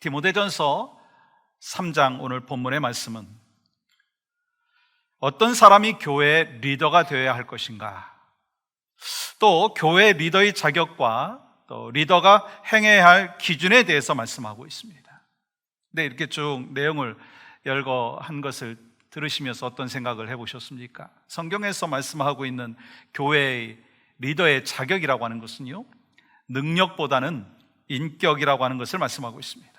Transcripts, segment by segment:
디모데전서 3장 오늘 본문의 말씀은 어떤 사람이 교회의 리더가 되어야 할 것인가, 또 교회 리더의 자격과 또 리더가 행해야 할 기준에 대해서 말씀하고 있습니다. 네, 이렇게 쭉 내용을 열거한 것을 들으시면서 어떤 생각을 해보셨습니까? 성경에서 말씀하고 있는 교회의 리더의 자격이라고 하는 것은요, 능력보다는 인격이라고 하는 것을 말씀하고 있습니다.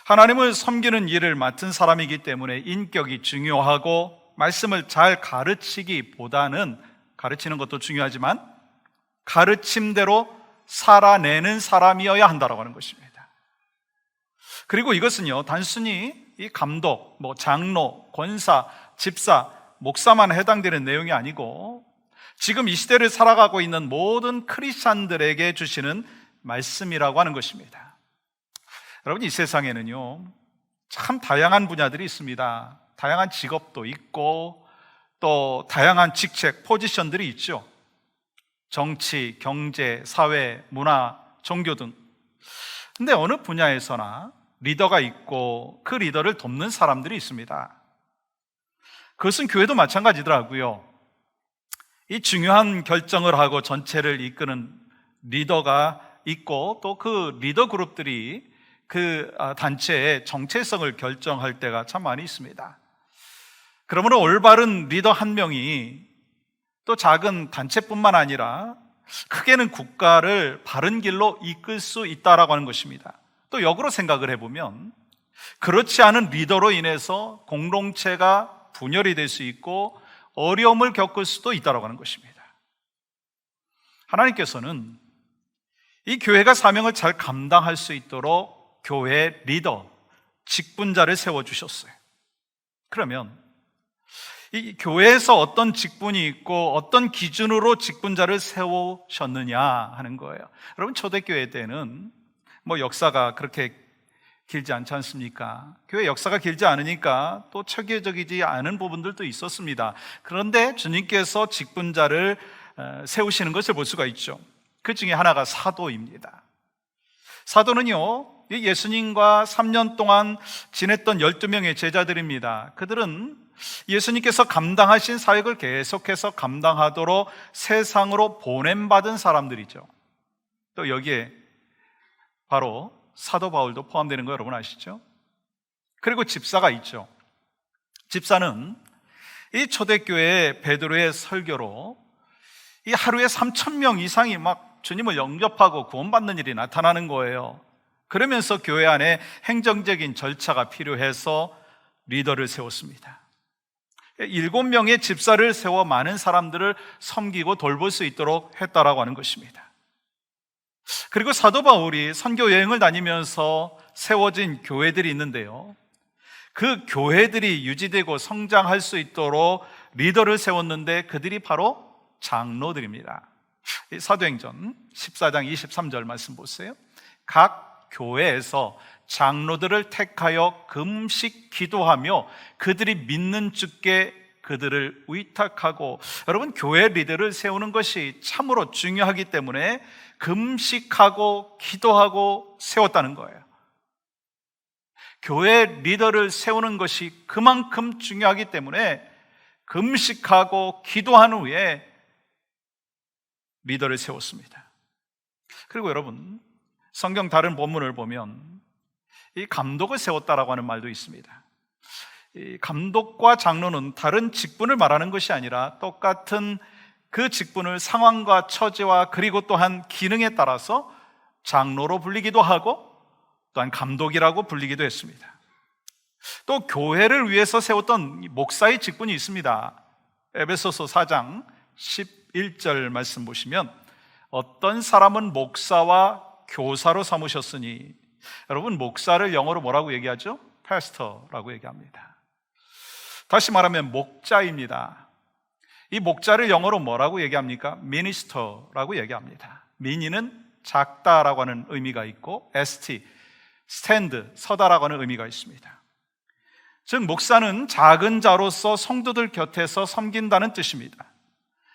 하나님을 섬기는 일을 맡은 사람이기 때문에 인격이 중요하고, 말씀을 잘 가르치기보다는, 가르치는 것도 중요하지만 가르침대로 살아내는 사람이어야 한다고 하는 것입니다. 그리고 이것은요, 단순히 이 감독, 장로, 권사, 집사, 목사만 해당되는 내용이 아니고 지금 이 시대를 살아가고 있는 모든 크리스찬들에게 주시는 말씀이라고 하는 것입니다. 여러분, 이 세상에는요, 참 다양한 분야들이 있습니다. 다양한 직업도 있고 또 다양한 직책, 포지션들이 있죠. 정치, 경제, 사회, 문화, 종교 등. 근데 어느 분야에서나 리더가 있고 그 리더를 돕는 사람들이 있습니다. 그것은 교회도 마찬가지더라고요. 이 중요한 결정을 하고 전체를 이끄는 리더가 있고, 또 그 리더 그룹들이 그 단체의 정체성을 결정할 때가 참 많이 있습니다. 그러므로 올바른 리더 한 명이 또 작은 단체뿐만 아니라 크게는 국가를 바른 길로 이끌 수 있다라고 하는 것입니다. 또 역으로 생각을 해보면 그렇지 않은 리더로 인해서 공동체가 분열이 될 수 있고 어려움을 겪을 수도 있다라고 하는 것입니다. 하나님께서는 이 교회가 사명을 잘 감당할 수 있도록 교회 리더, 직분자를 세워주셨어요. 그러면 이 교회에서 어떤 직분이 있고 어떤 기준으로 직분자를 세우셨느냐 하는 거예요. 여러분, 초대교회 때는 역사가 그렇게 길지 않지 않습니까? 교회 역사가 길지 않으니까 또 체계적이지 않은 부분들도 있었습니다. 그런데 주님께서 직분자를 세우시는 것을 볼 수가 있죠. 그 중에 하나가 사도입니다. 사도는요, 예수님과 3년 동안 지냈던 12명의 제자들입니다. 그들은 예수님께서 감당하신 사역을 계속해서 감당하도록 세상으로 보냄받은 사람들이죠. 또 여기에 바로 사도 바울도 포함되는 거 여러분 아시죠? 그리고 집사가 있죠. 집사는 이 초대교회 베드로의 설교로 이 하루에 3,000명 이상이 막 주님을 영접하고 구원받는 일이 나타나는 거예요. 그러면서 교회 안에 행정적인 절차가 필요해서 리더를 세웠습니다. 7명의 집사를 세워 많은 사람들을 섬기고 돌볼 수 있도록 했다라고 하는 것입니다. 그리고 사도 바울이 선교 여행을 다니면서 세워진 교회들이 있는데요, 그 교회들이 유지되고 성장할 수 있도록 리더를 세웠는데 그들이 바로 장로들입니다. 사도행전 14장 23절 말씀 보세요. 각 교회에서 장로들을 택하여 금식 기도하며 그들이 믿는 주께 그들을 위탁하고, 여러분, 교회 리더를 세우는 것이 참으로 중요하기 때문에 금식하고 기도하고 세웠다는 거예요. 교회 리더를 세우는 것이 그만큼 중요하기 때문에 금식하고 기도한 후에 리더를 세웠습니다. 그리고 여러분, 성경 다른 본문을 보면 이 감독을 세웠다라고 하는 말도 있습니다. 이 감독과 장로는 다른 직분을 말하는 것이 아니라 똑같은 그 직분을 상황과 처지와 그리고 또한 기능에 따라서 장로로 불리기도 하고 또한 감독이라고 불리기도 했습니다. 또 교회를 위해서 세웠던 목사의 직분이 있습니다. 에베소서 4장 11절 말씀 보시면 어떤 사람은 목사와 교사로 삼으셨으니, 여러분, 목사를 영어로 뭐라고 얘기하죠? 패스터라고 얘기합니다. 다시 말하면 목자입니다. 이 목자를 영어로 뭐라고 얘기합니까? 미니스터라고 얘기합니다. 미니는 작다라고 하는 의미가 있고 st, 스탠드, 서다라고 하는 의미가 있습니다. 즉 목사는 작은 자로서 성도들 곁에서 섬긴다는 뜻입니다.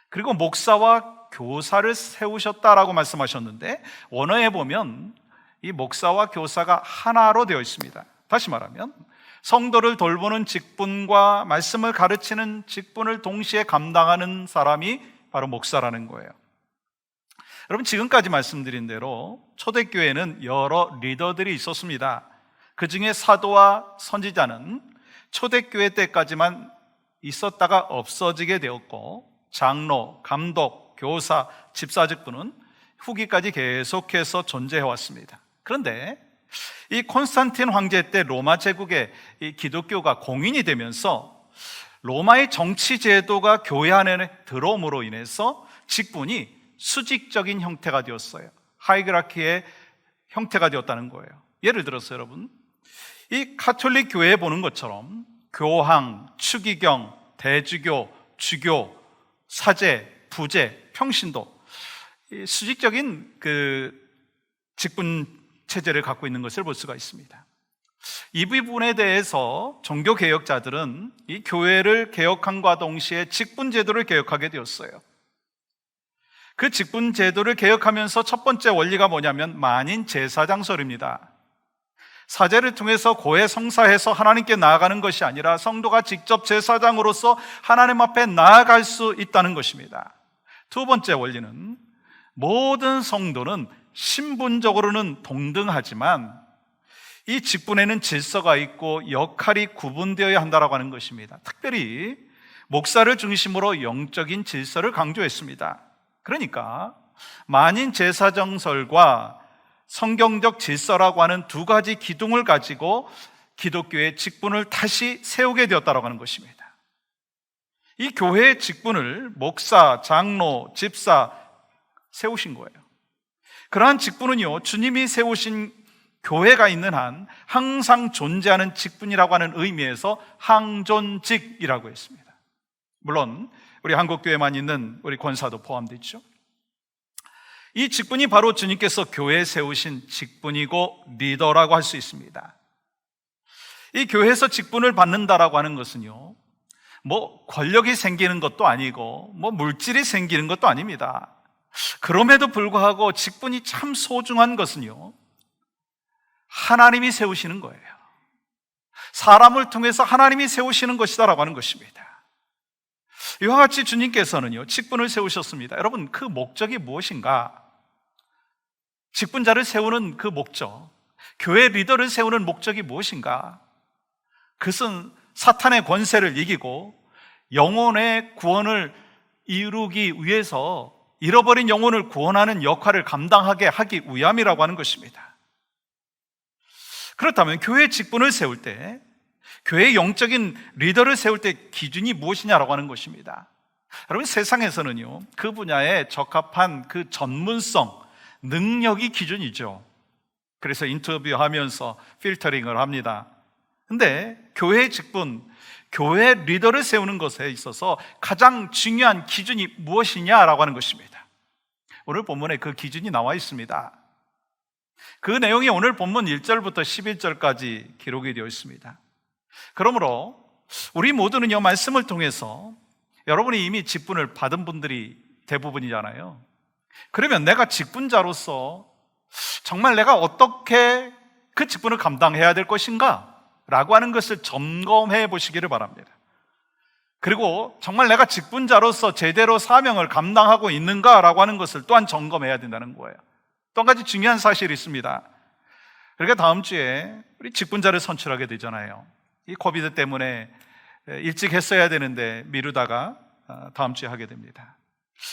그리고 목사와 교사를 세우셨다라고 말씀하셨는데 원어에 보면 이 목사와 교사가 하나로 되어 있습니다. 다시 말하면 성도를 돌보는 직분과 말씀을 가르치는 직분을 동시에 감당하는 사람이 바로 목사라는 거예요. 여러분, 지금까지 말씀드린 대로 초대교회는 여러 리더들이 있었습니다. 그 중에 사도와 선지자는 초대교회 때까지만 있었다가 없어지게 되었고, 장로, 감독, 교사, 집사 직분은 후기까지 계속해서 존재해 왔습니다. 그런데 이 콘스탄틴 황제 때 로마 제국에 이 기독교가 공인이 되면서 로마의 정치 제도가 교회 안에 들어옴으로 인해서 직분이 수직적인 형태가 되었어요. 하이라키의 형태가 되었다는 거예요. 예를 들어서 여러분, 이 가톨릭 교회에 보는 것처럼 교황, 추기경, 대주교, 주교, 사제, 부제, 평신도, 수직적인 직분 체제를 갖고 있는 것을 볼 수가 있습니다. 이 부분에 대해서 종교개혁자들은 이 교회를 개혁함과 동시에 직분제도를 개혁하게 되었어요. 그 직분제도를 개혁하면서 첫 번째 원리가 뭐냐면 만인 제사장설입니다. 사제를 통해서 고해 성사해서 하나님께 나아가는 것이 아니라 성도가 직접 제사장으로서 하나님 앞에 나아갈 수 있다는 것입니다. 두 번째 원리는 모든 성도는 신분적으로는 동등하지만 이 직분에는 질서가 있고 역할이 구분되어야 한다고 하는 것입니다. 특별히 목사를 중심으로 영적인 질서를 강조했습니다. 그러니까 만인 제사장설과 성경적 질서라고 하는 두 가지 기둥을 가지고 기독교의 직분을 다시 세우게 되었다고 하는 것입니다. 이 교회의 직분을 목사, 장로, 집사 세우신 거예요. 그러한 직분은요, 주님이 세우신 교회가 있는 한 항상 존재하는 직분이라고 하는 의미에서 항존직이라고 했습니다. 물론 우리 한국교회만 있는 우리 권사도 포함되죠. 이 직분이 바로 주님께서 교회에 세우신 직분이고 리더라고 할 수 있습니다. 이 교회에서 직분을 받는다라고 하는 것은요, 권력이 생기는 것도 아니고 물질이 생기는 것도 아닙니다. 그럼에도 불구하고 직분이 참 소중한 것은요, 하나님이 세우시는 거예요. 사람을 통해서 하나님이 세우시는 것이다라고 하는 것입니다. 이와 같이 주님께서는요, 직분을 세우셨습니다. 여러분, 그 목적이 무엇인가? 직분자를 세우는 그 목적, 교회 리더를 세우는 목적이 무엇인가? 그것은 사탄의 권세를 이기고 영혼의 구원을 이루기 위해서 잃어버린 영혼을 구원하는 역할을 감당하게 하기 위함이라고 하는 것입니다. 그렇다면 교회 직분을 세울 때, 교회의 영적인 리더를 세울 때 기준이 무엇이냐라고 하는 것입니다. 여러분, 세상에서는요, 그 분야에 적합한 그 전문성, 능력이 기준이죠. 그래서 인터뷰하면서 필터링을 합니다. 근데 교회의 직분, 교회 리더를 세우는 것에 있어서 가장 중요한 기준이 무엇이냐라고 하는 것입니다. 오늘 본문에 그 기준이 나와 있습니다. 그 내용이 오늘 본문 1절부터 11절까지 기록이 되어 있습니다. 그러므로 우리 모두는요, 말씀을 통해서 여러분이 이미 직분을 받은 분들이 대부분이잖아요. 그러면 내가 직분자로서 정말 내가 어떻게 그 직분을 감당해야 될 것인가? 라고 하는 것을 점검해 보시기를 바랍니다. 그리고 정말 내가 직분자로서 제대로 사명을 감당하고 있는가? 라고 하는 것을 또한 점검해야 된다는 거예요. 또 한 가지 중요한 사실이 있습니다. 그러니까 다음 주에 우리 직분자를 선출하게 되잖아요. 이 코비드 때문에 일찍 했어야 되는데 미루다가 다음 주에 하게 됩니다.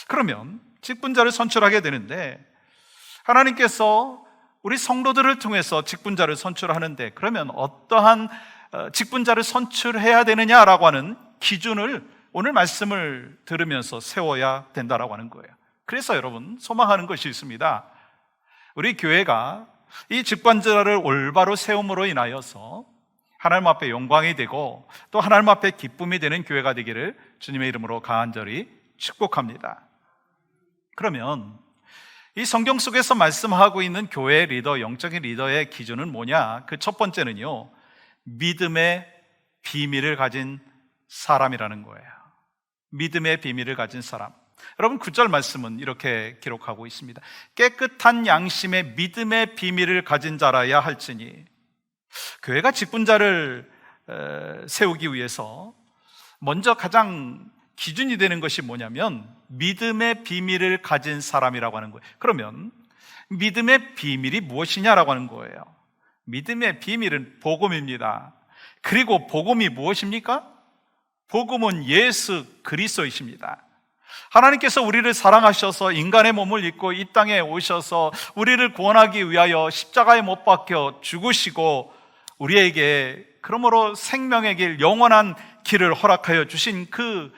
그러면 직분자를 선출하게 되는데 하나님께서 우리 성도들을 통해서 직분자를 선출하는데, 그러면 어떠한 직분자를 선출해야 되느냐라고 하는 기준을 오늘 말씀을 들으면서 세워야 된다라고 하는 거예요. 그래서 여러분, 소망하는 것이 있습니다. 우리 교회가 이 직분자를 올바로 세움으로 인하여서 하나님 앞에 영광이 되고 또 하나님 앞에 기쁨이 되는 교회가 되기를 주님의 이름으로 간절히 축복합니다. 그러면 이 성경 속에서 말씀하고 있는 교회 리더, 영적인 리더의 기준은 뭐냐? 그 첫 번째는요, 믿음의 비밀을 가진 사람이라는 거예요. 믿음의 비밀을 가진 사람. 여러분 9절 말씀은 이렇게 기록하고 있습니다. 깨끗한 양심의 믿음의 비밀을 가진 자라야 할지니. 교회가 직분자를 세우기 위해서 먼저 가장 기준이 되는 것이 뭐냐면 믿음의 비밀을 가진 사람이라고 하는 거예요. 그러면 믿음의 비밀이 무엇이냐라고 하는 거예요. 믿음의 비밀은 복음입니다. 그리고 복음이 무엇입니까? 복음은 예수 그리스도이십니다. 하나님께서 우리를 사랑하셔서 인간의 몸을 입고 이 땅에 오셔서 우리를 구원하기 위하여 십자가에 못 박혀 죽으시고 우리에게 그러므로 생명의 길, 영원한 길을 허락하여 주신 그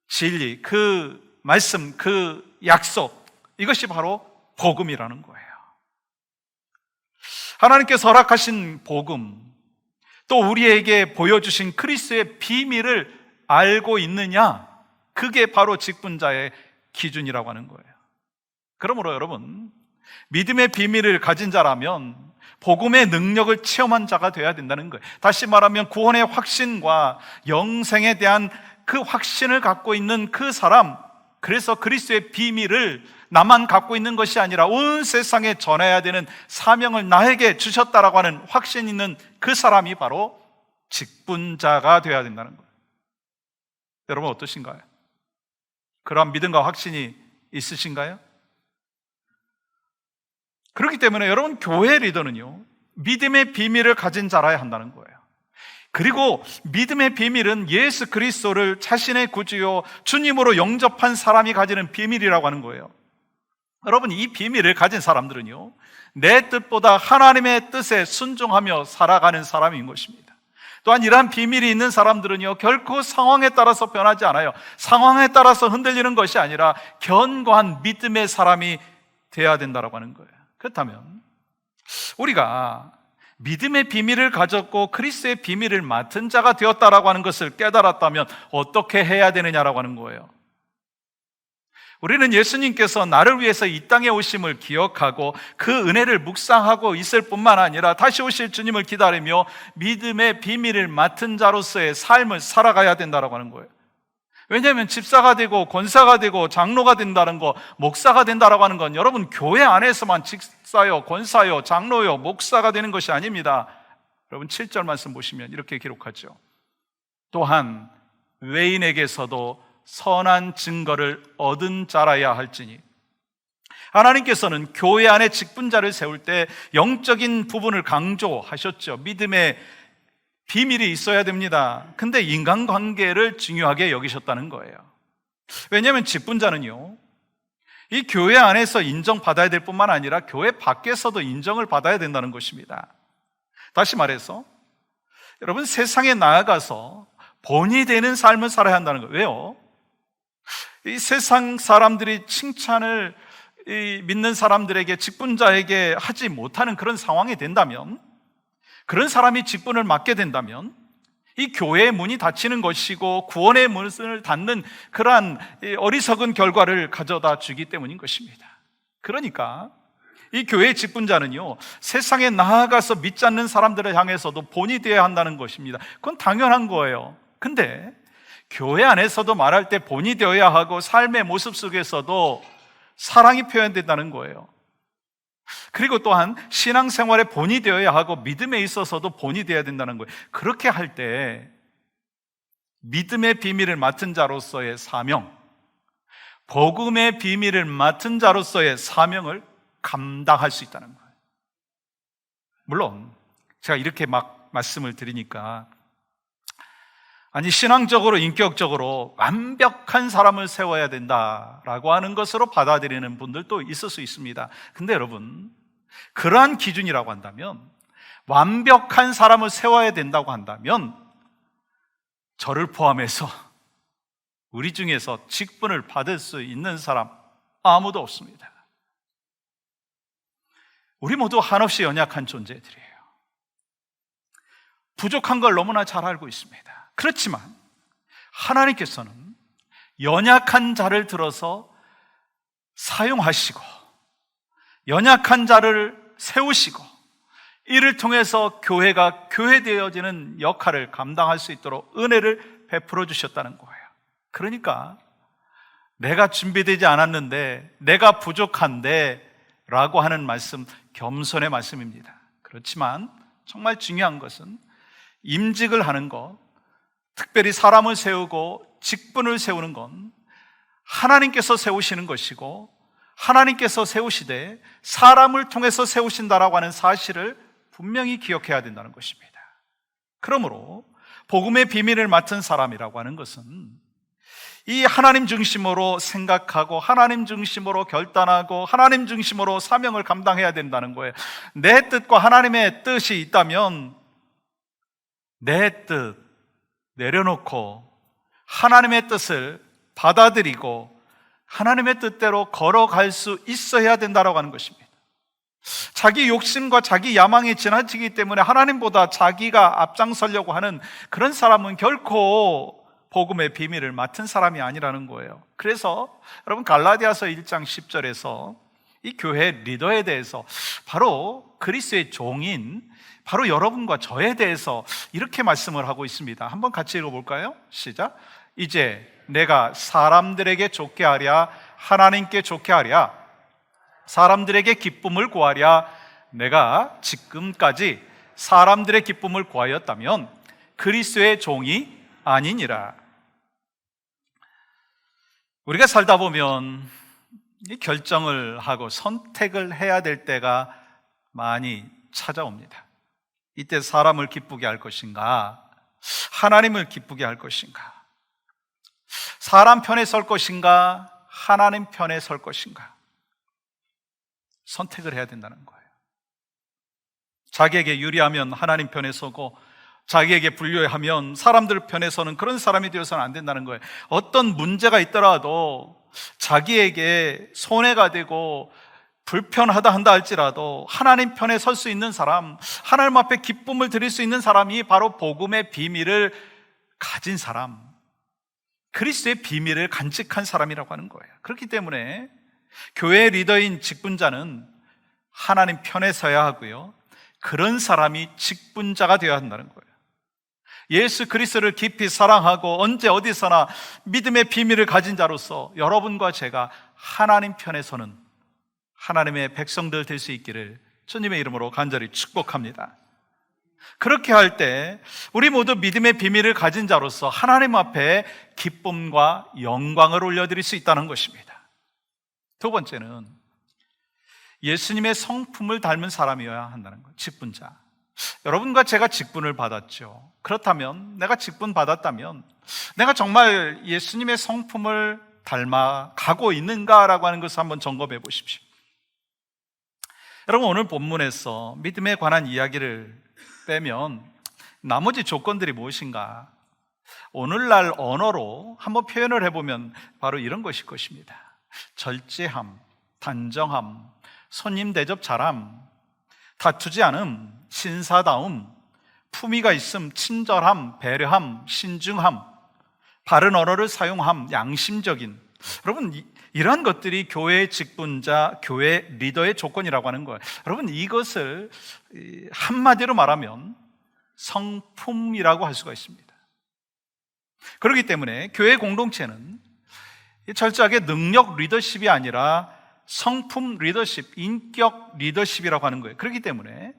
진리, 그 말씀, 그 약속, 이것이 바로 복음이라는 거예요. 하나님께서 허락하신 복음, 또 우리에게 보여주신 그리스도의 비밀을 알고 있느냐? 그게 바로 직분자의 기준이라고 하는 거예요. 그러므로 여러분, 믿음의 비밀을 가진 자라면 복음의 능력을 체험한 자가 되어야 된다는 거예요. 다시 말하면 구원의 확신과 영생에 대한 그 확신을 갖고 있는 그 사람, 그래서 그리스도의 비밀을 나만 갖고 있는 것이 아니라 온 세상에 전해야 되는 사명을 나에게 주셨다라고 하는 확신 있는 그 사람이 바로 직분자가 되어야 된다는 거예요. 여러분 어떠신가요? 그러한 믿음과 확신이 있으신가요? 그렇기 때문에 여러분 교회 리더는요, 믿음의 비밀을 가진 자라야 한다는 거예요. 그리고 믿음의 비밀은 예수 그리스도를 자신의 구주요 주님으로 영접한 사람이 가지는 비밀이라고 하는 거예요. 여러분, 이 비밀을 가진 사람들은요, 내 뜻보다 하나님의 뜻에 순종하며 살아가는 사람인 것입니다. 또한 이러한 비밀이 있는 사람들은요, 결코 상황에 따라서 변하지 않아요. 상황에 따라서 흔들리는 것이 아니라 견고한 믿음의 사람이 되어야 된다고 하는 거예요. 그렇다면 우리가 믿음의 비밀을 가졌고 그리스도의 비밀을 맡은 자가 되었다라고 하는 것을 깨달았다면 어떻게 해야 되느냐라고 하는 거예요. 우리는 예수님께서 나를 위해서 이 땅에 오심을 기억하고 그 은혜를 묵상하고 있을 뿐만 아니라 다시 오실 주님을 기다리며 믿음의 비밀을 맡은 자로서의 삶을 살아가야 된다라고 하는 거예요. 왜냐하면 집사가 되고 권사가 되고 장로가 된다는 거, 목사가 된다라고 하는 건 여러분 교회 안에서만 집사요, 권사요, 장로요, 목사가 되는 것이 아닙니다. 여러분 7절 말씀 보시면 이렇게 기록하죠. 또한 외인에게서도 선한 증거를 얻은 자라야 할지니. 하나님께서는 교회 안에 직분자를 세울 때 영적인 부분을 강조하셨죠. 믿음의 비밀이 있어야 됩니다. 근데 인간관계를 중요하게 여기셨다는 거예요. 왜냐하면 직분자는요, 이 교회 안에서 인정받아야 될 뿐만 아니라 교회 밖에서도 인정을 받아야 된다는 것입니다. 다시 말해서 여러분, 세상에 나아가서 본이 되는 삶을 살아야 한다는 거예요. 왜요? 이 세상 사람들이 칭찬을 이 믿는 사람들에게, 직분자에게 하지 못하는 그런 상황이 된다면, 그런 사람이 직분을 맡게 된다면 이 교회의 문이 닫히는 것이고 구원의 문을 닫는 그러한 어리석은 결과를 가져다 주기 때문인 것입니다. 그러니까 이 교회의 직분자는요, 세상에 나아가서 믿지 않는 사람들을 향해서도 본이 되어야 한다는 것입니다. 그건 당연한 거예요. 근데 교회 안에서도 말할 때 본이 되어야 하고 삶의 모습 속에서도 사랑이 표현된다는 거예요. 그리고 또한 신앙생활의 본이 되어야 하고 믿음에 있어서도 본이 되어야 된다는 거예요. 그렇게 할 때 믿음의 비밀을 맡은 자로서의 사명, 복음의 비밀을 맡은 자로서의 사명을 감당할 수 있다는 거예요. 물론 제가 이렇게 막 말씀을 드리니까 아니 신앙적으로 인격적으로 완벽한 사람을 세워야 된다라고 하는 것으로 받아들이는 분들도 있을 수 있습니다. 근데 여러분, 그러한 기준이라고 한다면, 완벽한 사람을 세워야 된다고 한다면 저를 포함해서 우리 중에서 직분을 받을 수 있는 사람 아무도 없습니다. 우리 모두 한없이 연약한 존재들이에요. 부족한 걸 너무나 잘 알고 있습니다. 그렇지만 하나님께서는 연약한 자를 들어서 사용하시고 연약한 자를 세우시고 이를 통해서 교회가 교회되어지는 역할을 감당할 수 있도록 은혜를 베풀어 주셨다는 거예요. 그러니까 내가 준비되지 않았는데, 내가 부족한데 라고 하는 말씀, 겸손의 말씀입니다. 그렇지만 정말 중요한 것은 임직을 하는 것, 특별히 사람을 세우고 직분을 세우는 건 하나님께서 세우시는 것이고, 하나님께서 세우시되 사람을 통해서 세우신다라고 하는 사실을 분명히 기억해야 된다는 것입니다. 그러므로 복음의 비밀을 맡은 사람이라고 하는 것은 이 하나님 중심으로 생각하고 하나님 중심으로 결단하고 하나님 중심으로 사명을 감당해야 된다는 거예요. 내 뜻과 하나님의 뜻이 있다면 내 뜻 내려놓고 하나님의 뜻을 받아들이고 하나님의 뜻대로 걸어갈 수 있어야 된다고 하는 것입니다. 자기 욕심과 자기 야망이 지나치기 때문에 하나님보다 자기가 앞장서려고 하는 그런 사람은 결코 복음의 비밀을 맡은 사람이 아니라는 거예요. 그래서 여러분 갈라디아서 1장 10절에서 이 교회 리더에 대해서, 바로 그리스도의 종인 바로 여러분과 저에 대해서 이렇게 말씀을 하고 있습니다. 한번 같이 읽어볼까요? 시작. 이제 내가 사람들에게 좋게 하랴 하나님께 좋게 하랴 사람들에게 기쁨을 구하랴 내가 지금까지 사람들의 기쁨을 구하였다면 그리스도의 종이 아니니라. 우리가 살다 보면 결정을 하고 선택을 해야 될 때가 많이 찾아옵니다. 이때 사람을 기쁘게 할 것인가, 하나님을 기쁘게 할 것인가, 사람 편에 설 것인가, 하나님 편에 설 것인가, 선택을 해야 된다는 거예요. 자기에게 유리하면 하나님 편에 서고 자기에게 불리하면 사람들 편에 서는 그런 사람이 되어서는 안 된다는 거예요. 어떤 문제가 있더라도 자기에게 손해가 되고 불편하다 한다 할지라도 하나님 편에 설 수 있는 사람, 하나님 앞에 기쁨을 드릴 수 있는 사람이 바로 복음의 비밀을 가진 사람, 그리스도의 비밀을 간직한 사람이라고 하는 거예요. 그렇기 때문에 교회 리더인 직분자는 하나님 편에 서야 하고요, 그런 사람이 직분자가 되어야 한다는 거예요. 예수 그리스도를 깊이 사랑하고 언제 어디서나 믿음의 비밀을 가진 자로서 여러분과 제가 하나님 편에 서는 하나님의 백성들 될 수 있기를 주님의 이름으로 간절히 축복합니다. 그렇게 할 때 우리 모두 믿음의 비밀을 가진 자로서 하나님 앞에 기쁨과 영광을 올려드릴 수 있다는 것입니다. 두 번째는 예수님의 성품을 닮은 사람이어야 한다는 거예요. 직분자. 여러분과 제가 직분을 받았죠. 그렇다면, 내가 직분 받았다면 내가 정말 예수님의 성품을 닮아 가고 있는가라고 하는 것을 한번 점검해 보십시오. 여러분, 오늘 본문에서 믿음에 관한 이야기를 빼면 나머지 조건들이 무엇인가? 오늘날 언어로 한번 표현을 해보면 바로 이런 것일 것입니다. 절제함, 단정함, 손님 대접 잘함, 다투지 않음, 신사다움, 품위가 있음, 친절함, 배려함, 신중함, 바른 언어를 사용함, 양심적인. 여러분, 이러한 것들이 교회의 직분자, 교회 리더의 조건이라고 하는 거예요. 여러분, 이것을 한마디로 말하면 성품이라고 할 수가 있습니다. 그렇기 때문에 교회 공동체는 철저하게 능력 리더십이 아니라 성품 리더십, 인격 리더십이라고 하는 거예요. 그렇기 때문에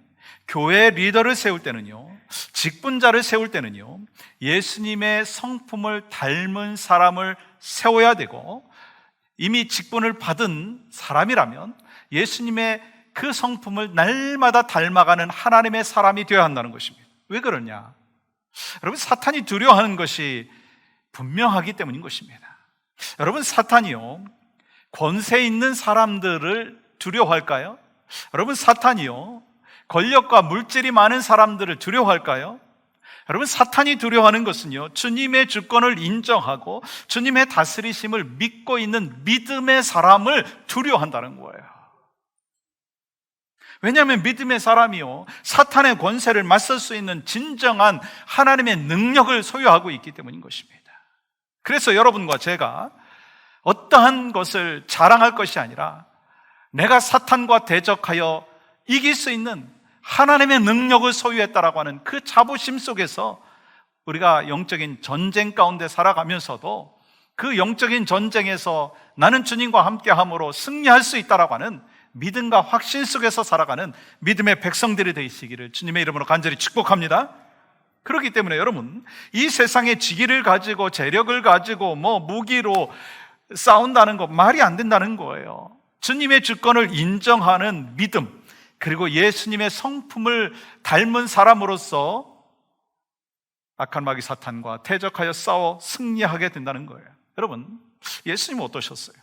교회 리더를 세울 때는요, 직분자를 세울 때는요, 예수님의 성품을 닮은 사람을 세워야 되고, 이미 직분을 받은 사람이라면 예수님의 그 성품을 날마다 닮아가는 하나님의 사람이 되어야 한다는 것입니다. 왜 그러냐? 여러분, 사탄이 두려워하는 것이 분명하기 때문인 것입니다. 여러분, 사탄이요, 권세 있는 사람들을 두려워할까요? 여러분, 사탄이요, 권력과 물질이 많은 사람들을 두려워할까요? 여러분, 사탄이 두려워하는 것은요, 주님의 주권을 인정하고 주님의 다스리심을 믿고 있는 믿음의 사람을 두려워한다는 거예요. 왜냐하면 믿음의 사람이요, 사탄의 권세를 맞설 수 있는 진정한 하나님의 능력을 소유하고 있기 때문인 것입니다. 그래서 여러분과 제가 어떠한 것을 자랑할 것이 아니라 내가 사탄과 대적하여 이길 수 있는 하나님의 능력을 소유했다라고 하는 그 자부심 속에서 우리가 영적인 전쟁 가운데 살아가면서도 그 영적인 전쟁에서 나는 주님과 함께함으로 승리할 수 있다라고 하는 믿음과 확신 속에서 살아가는 믿음의 백성들이 되시기를 주님의 이름으로 간절히 축복합니다. 그렇기 때문에 여러분, 이 세상의 지기를 가지고 재력을 가지고 무기로 싸운다는 거 말이 안 된다는 거예요. 주님의 주권을 인정하는 믿음, 그리고 예수님의 성품을 닮은 사람으로서 악한 마귀 사탄과 대적하여 싸워 승리하게 된다는 거예요. 여러분, 예수님은 어떠셨어요?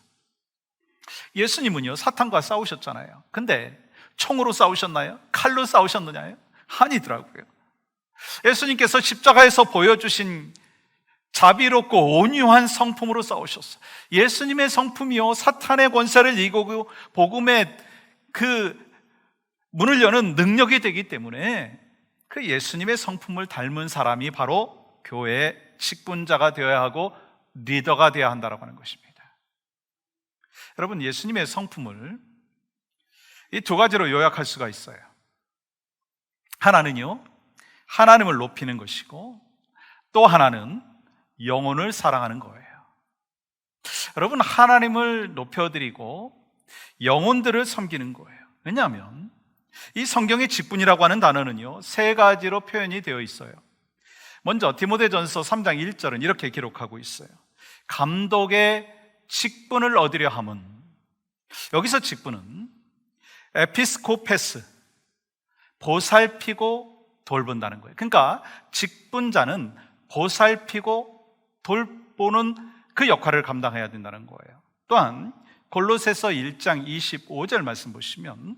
예수님은요, 사탄과 싸우셨잖아요. 근데 총으로 싸우셨나요? 칼로 싸우셨느냐요? 아니더라고요. 예수님께서 십자가에서 보여주신 자비롭고 온유한 성품으로 싸우셨어요. 예수님의 성품이요, 사탄의 권세를 이기고 복음의 그 문을 여는 능력이 되기 때문에 그 예수님의 성품을 닮은 사람이 바로 교회의 직분자가 되어야 하고 리더가 되어야 한다고 하는 것입니다. 여러분, 예수님의 성품을 이 두 가지로 요약할 수가 있어요. 하나는요, 하나님을 높이는 것이고, 또 하나는 영혼을 사랑하는 거예요. 여러분, 하나님을 높여드리고 영혼들을 섬기는 거예요. 왜냐하면 이 성경의 직분이라고 하는 단어는요, 세 가지로 표현이 되어 있어요. 먼저 디모데전서 3장 1절은 이렇게 기록하고 있어요. 감독의 직분을 얻으려 함은, 여기서 직분은 에피스코페스, 보살피고 돌본다는 거예요. 그러니까 직분자는 보살피고 돌보는 그 역할을 감당해야 된다는 거예요. 또한 골로새서 1장 25절 말씀 보시면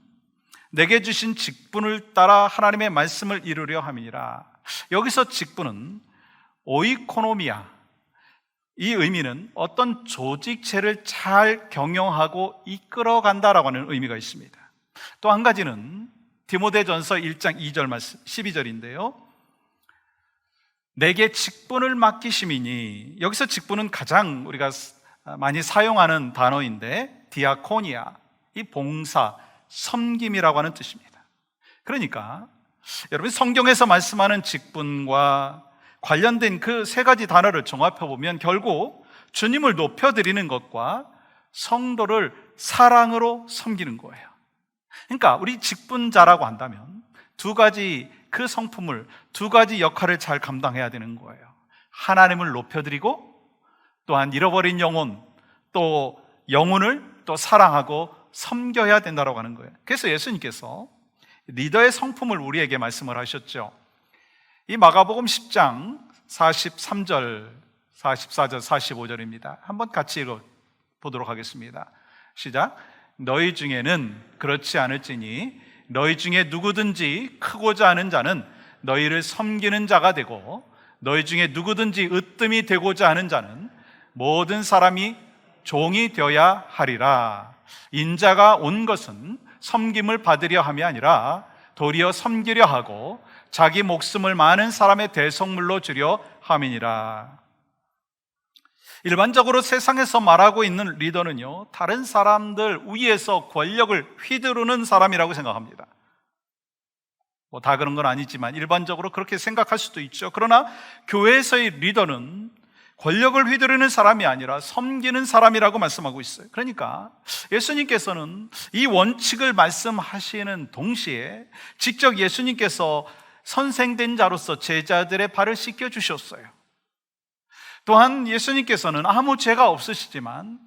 내게 주신 직분을 따라 하나님의 말씀을 이루려 함이니라. 여기서 직분은 오이코노미아, 이 의미는 어떤 조직체를 잘 경영하고 이끌어간다라고 하는 의미가 있습니다. 또 한 가지는 디모데전서 1장 2절 말씀 12절인데요, 내게 직분을 맡기심이니, 여기서 직분은 가장 우리가 많이 사용하는 단어인데 디아코니아, 이 봉사, 섬김이라고 하는 뜻입니다. 그러니까 여러분, 성경에서 말씀하는 직분과 관련된 그 세 가지 단어를 종합해 보면 결국 주님을 높여드리는 것과 성도를 사랑으로 섬기는 거예요. 그러니까 우리 직분자라고 한다면 두 가지 그 성품을, 두 가지 역할을 잘 감당해야 되는 거예요. 하나님을 높여드리고 또한 잃어버린 영혼, 또 영혼을 또 사랑하고 섬겨야 된다고 하는 거예요. 그래서 예수님께서 리더의 성품을 우리에게 말씀을 하셨죠. 이 마가복음 10장 43절, 44절, 45절입니다. 한번 같이 읽어보도록 하겠습니다. 시작. 너희 중에는 그렇지 않을지니 너희 중에 누구든지 크고자 하는 자는 너희를 섬기는 자가 되고, 너희 중에 누구든지 으뜸이 되고자 하는 자는 모든 사람이 종이 되어야 하리라. 인자가 온 것은 섬김을 받으려 함이 아니라 도리어 섬기려 하고 자기 목숨을 많은 사람의 대속물로 주려 함이니라. 일반적으로 세상에서 말하고 있는 리더는요, 다른 사람들 위에서 권력을 휘두르는 사람이라고 생각합니다. 다 그런 건 아니지만 일반적으로 그렇게 생각할 수도 있죠. 그러나 교회에서의 리더는 권력을 휘두르는 사람이 아니라 섬기는 사람이라고 말씀하고 있어요. 그러니까 예수님께서는 이 원칙을 말씀하시는 동시에 직접 예수님께서 선생된 자로서 제자들의 발을 씻겨 주셨어요. 또한 예수님께서는 아무 죄가 없으시지만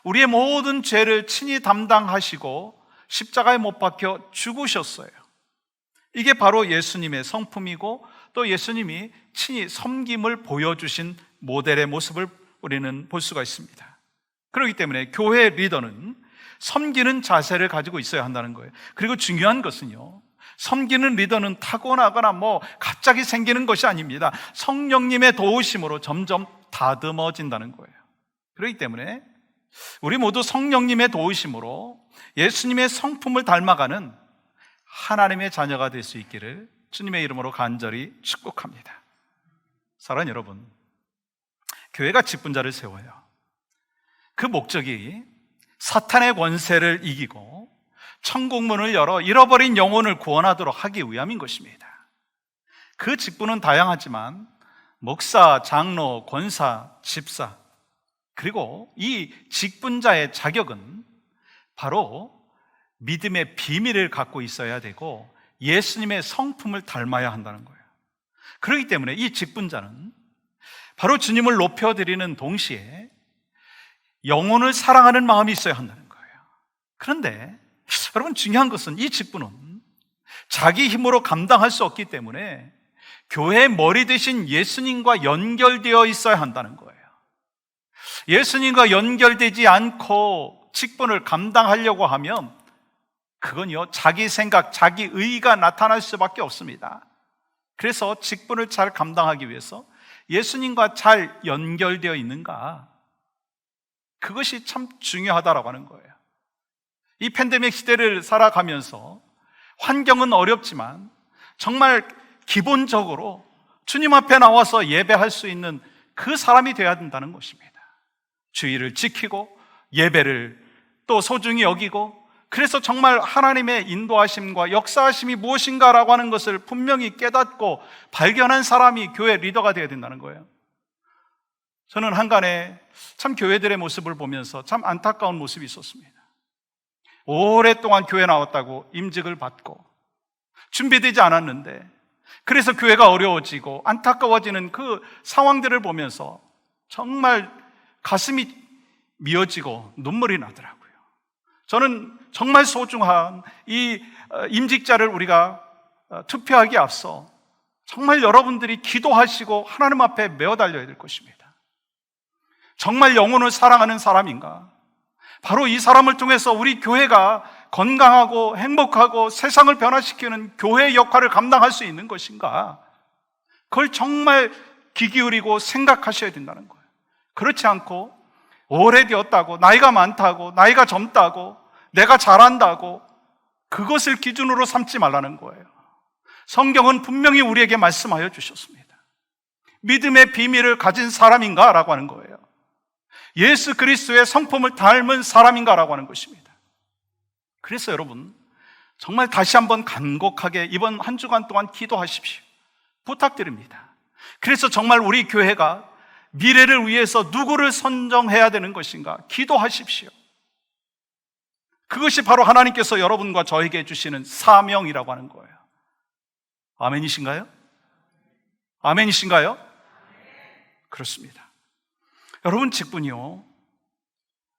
우리의 모든 죄를 친히 담당하시고 십자가에 못 박혀 죽으셨어요. 이게 바로 예수님의 성품이고, 또 예수님이 친히 섬김을 보여주신 모델의 모습을 우리는 볼 수가 있습니다. 그렇기 때문에 교회 리더는 섬기는 자세를 가지고 있어야 한다는 거예요. 그리고 중요한 것은요, 섬기는 리더는 타고나거나 갑자기 생기는 것이 아닙니다. 성령님의 도우심으로 점점 다듬어진다는 거예요. 그렇기 때문에 우리 모두 성령님의 도우심으로 예수님의 성품을 닮아가는 하나님의 자녀가 될 수 있기를 주님의 이름으로 간절히 축복합니다. 사랑하는 여러분, 교회가 직분자를 세워요. 그 목적이 사탄의 권세를 이기고 천국문을 열어 잃어버린 영혼을 구원하도록 하기 위함인 것입니다. 그 직분은 다양하지만 목사, 장로, 권사, 집사, 그리고 이 직분자의 자격은 바로 믿음의 비밀을 갖고 있어야 되고 예수님의 성품을 닮아야 한다는 거예요. 그렇기 때문에 이 직분자는 바로 주님을 높여드리는 동시에 영혼을 사랑하는 마음이 있어야 한다는 거예요. 그런데 여러분, 중요한 것은 이 직분은 자기 힘으로 감당할 수 없기 때문에 교회의 머리 대신 예수님과 연결되어 있어야 한다는 거예요. 예수님과 연결되지 않고 직분을 감당하려고 하면 그건요, 자기 생각, 자기 의가 나타날 수밖에 없습니다. 그래서 직분을 잘 감당하기 위해서 예수님과 잘 연결되어 있는가, 그것이 참 중요하다라고 하는 거예요. 이 팬데믹 시대를 살아가면서 환경은 어렵지만 정말 기본적으로 주님 앞에 나와서 예배할 수 있는 그 사람이 되어야 된다는 것입니다. 주의를 지키고 예배를 또 소중히 여기고, 그래서 정말 하나님의 인도하심과 역사하심이 무엇인가라고 하는 것을 분명히 깨닫고 발견한 사람이 교회 리더가 되어야 된다는 거예요. 저는 한간에 참 교회들의 모습을 보면서 참 안타까운 모습이 있었습니다. 오랫동안 교회 나왔다고 임직을 받고 준비되지 않았는데, 그래서 교회가 어려워지고 안타까워지는 그 상황들을 보면서 정말 가슴이 미어지고 눈물이 나더라고요. 저는 정말 소중한 이 임직자를 우리가 투표하기에 앞서 정말 여러분들이 기도하시고 하나님 앞에 메어 달려야 될 것입니다. 정말 영혼을 사랑하는 사람인가? 바로 이 사람을 통해서 우리 교회가 건강하고 행복하고 세상을 변화시키는 교회의 역할을 감당할 수 있는 것인가? 그걸 정말 귀 기울이고 생각하셔야 된다는 거예요. 그렇지 않고 오래되었다고, 나이가 많다고, 나이가 젊다고, 내가 잘한다고 그것을 기준으로 삼지 말라는 거예요. 성경은 분명히 우리에게 말씀하여 주셨습니다. 믿음의 비밀을 가진 사람인가? 라고 하는 거예요. 예수 그리스도의 성품을 닮은 사람인가? 라고 하는 것입니다. 그래서 여러분, 정말 다시 한번 간곡하게 이번 한 주간 동안 기도하십시오. 부탁드립니다. 그래서 정말 우리 교회가 미래를 위해서 누구를 선정해야 되는 것인가? 기도하십시오. 그것이 바로 하나님께서 여러분과 저에게 주시는 사명이라고 하는 거예요. 아멘이신가요? 아멘이신가요? 그렇습니다. 여러분, 직분이요,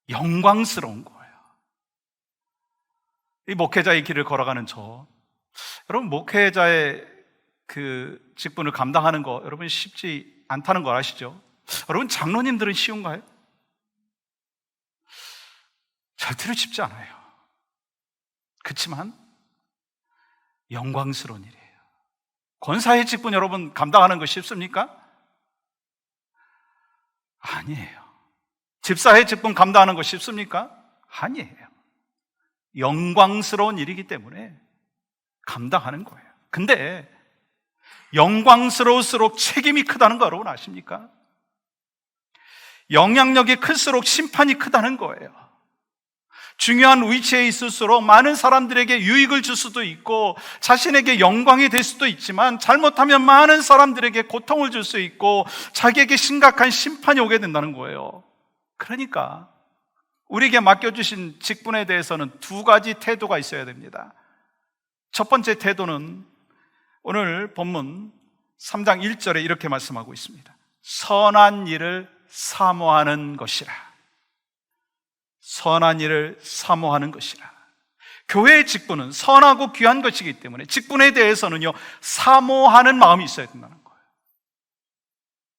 영광스러운 거예요. 이 목회자의 길을 걸어가는 여러분, 목회자의 그 직분을 감당하는 거 여러분 쉽지 않다는 걸 아시죠? 여러분, 장로님들은 쉬운가요? 절대로 쉽지 않아요. 그렇지만 영광스러운 일이에요. 권사의 직분 여러분 감당하는 거 쉽습니까? 아니에요. 집사의 직분 감당하는 거 쉽습니까? 아니에요. 영광스러운 일이기 때문에 감당하는 거예요. 근데 영광스러울수록 책임이 크다는 거 여러분 아십니까? 영향력이 클수록 심판이 크다는 거예요. 중요한 위치에 있을수록 많은 사람들에게 유익을 줄 수도 있고 자신에게 영광이 될 수도 있지만, 잘못하면 많은 사람들에게 고통을 줄 수 있고 자기에게 심각한 심판이 오게 된다는 거예요. 그러니까 우리에게 맡겨주신 직분에 대해서는 두 가지 태도가 있어야 됩니다. 첫 번째 태도는 오늘 본문 3장 1절에 이렇게 말씀하고 있습니다. 선한 일을 사모하는 것이라. 선한 일을 사모하는 것이라. 교회의 직분은 선하고 귀한 것이기 때문에 직분에 대해서는요, 사모하는 마음이 있어야 된다는 거예요.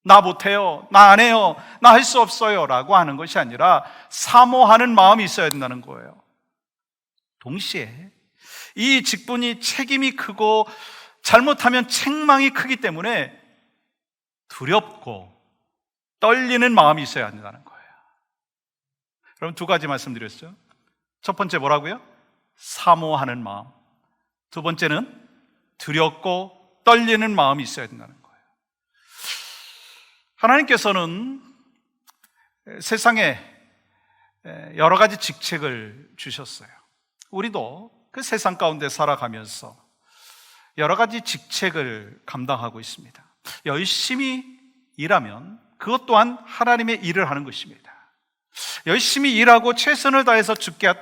나 못해요, 나 안 해요, 나 할 수 없어요 라고 하는 것이 아니라 사모하는 마음이 있어야 된다는 거예요. 동시에 이 직분이 책임이 크고 잘못하면 책망이 크기 때문에 두렵고 떨리는 마음이 있어야 한다는 거예요. 그럼 두 가지 말씀드렸죠. 첫 번째 뭐라고요? 사모하는 마음. 두 번째는 두렵고 떨리는 마음이 있어야 된다는 거예요. 하나님께서는 세상에 여러 가지 직책을 주셨어요. 우리도 그 세상 가운데 살아가면서 여러 가지 직책을 감당하고 있습니다. 열심히 일하면 그것 또한 하나님의 일을 하는 것입니다. 열심히 일하고 최선을 다해서 죽게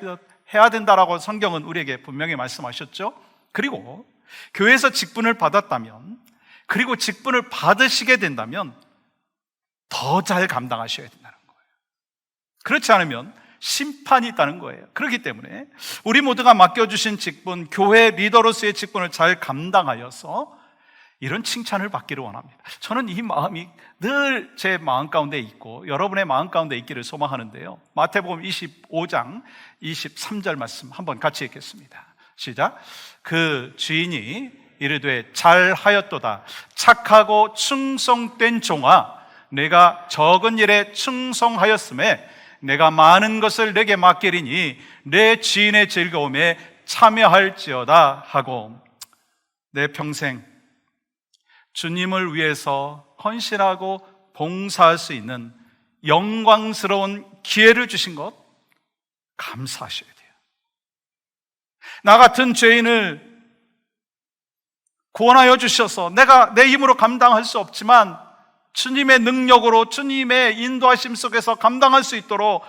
해야 된다라고 성경은 우리에게 분명히 말씀하셨죠. 그리고 교회에서 직분을 받았다면, 그리고 직분을 받으시게 된다면 더 잘 감당하셔야 된다는 거예요. 그렇지 않으면 심판이 있다는 거예요. 그렇기 때문에 우리 모두가 맡겨주신 직분, 교회 리더로서의 직분을 잘 감당하여서 이런 칭찬을 받기를 원합니다. 저는 이 마음이 늘 제 마음 가운데 있고 여러분의 마음 가운데 있기를 소망하는데요. 마태복음 25장 23절 말씀 한번 같이 읽겠습니다. 시작. 그 주인이 이르되 잘하였도다 착하고 충성된 종아, 내가 적은 일에 충성하였음에 내가 많은 것을 내게 맡기리니 내 주인의 즐거움에 참여할지어다 하고, 내 평생 주님을 위해서 헌신하고 봉사할 수 있는 영광스러운 기회를 주신 것 감사하셔야 돼요. 나 같은 죄인을 구원하여 주셔서 내가 내 힘으로 감당할 수 없지만 주님의 능력으로, 주님의 인도하심 속에서 감당할 수 있도록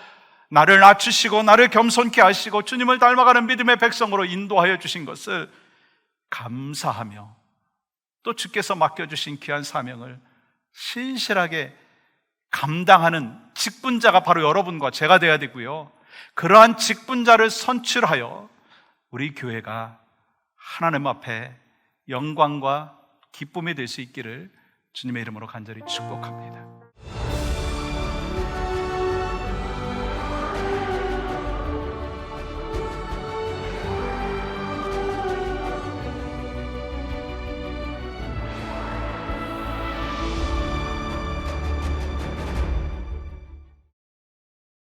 나를 낮추시고 나를 겸손케 하시고 주님을 닮아가는 믿음의 백성으로 인도하여 주신 것을 감사하며, 또 주께서 맡겨주신 귀한 사명을 신실하게 감당하는 직분자가 바로 여러분과 제가 되어야 되고요, 그러한 직분자를 선출하여 우리 교회가 하나님 앞에 영광과 기쁨이 될 수 있기를 주님의 이름으로 간절히 축복합니다.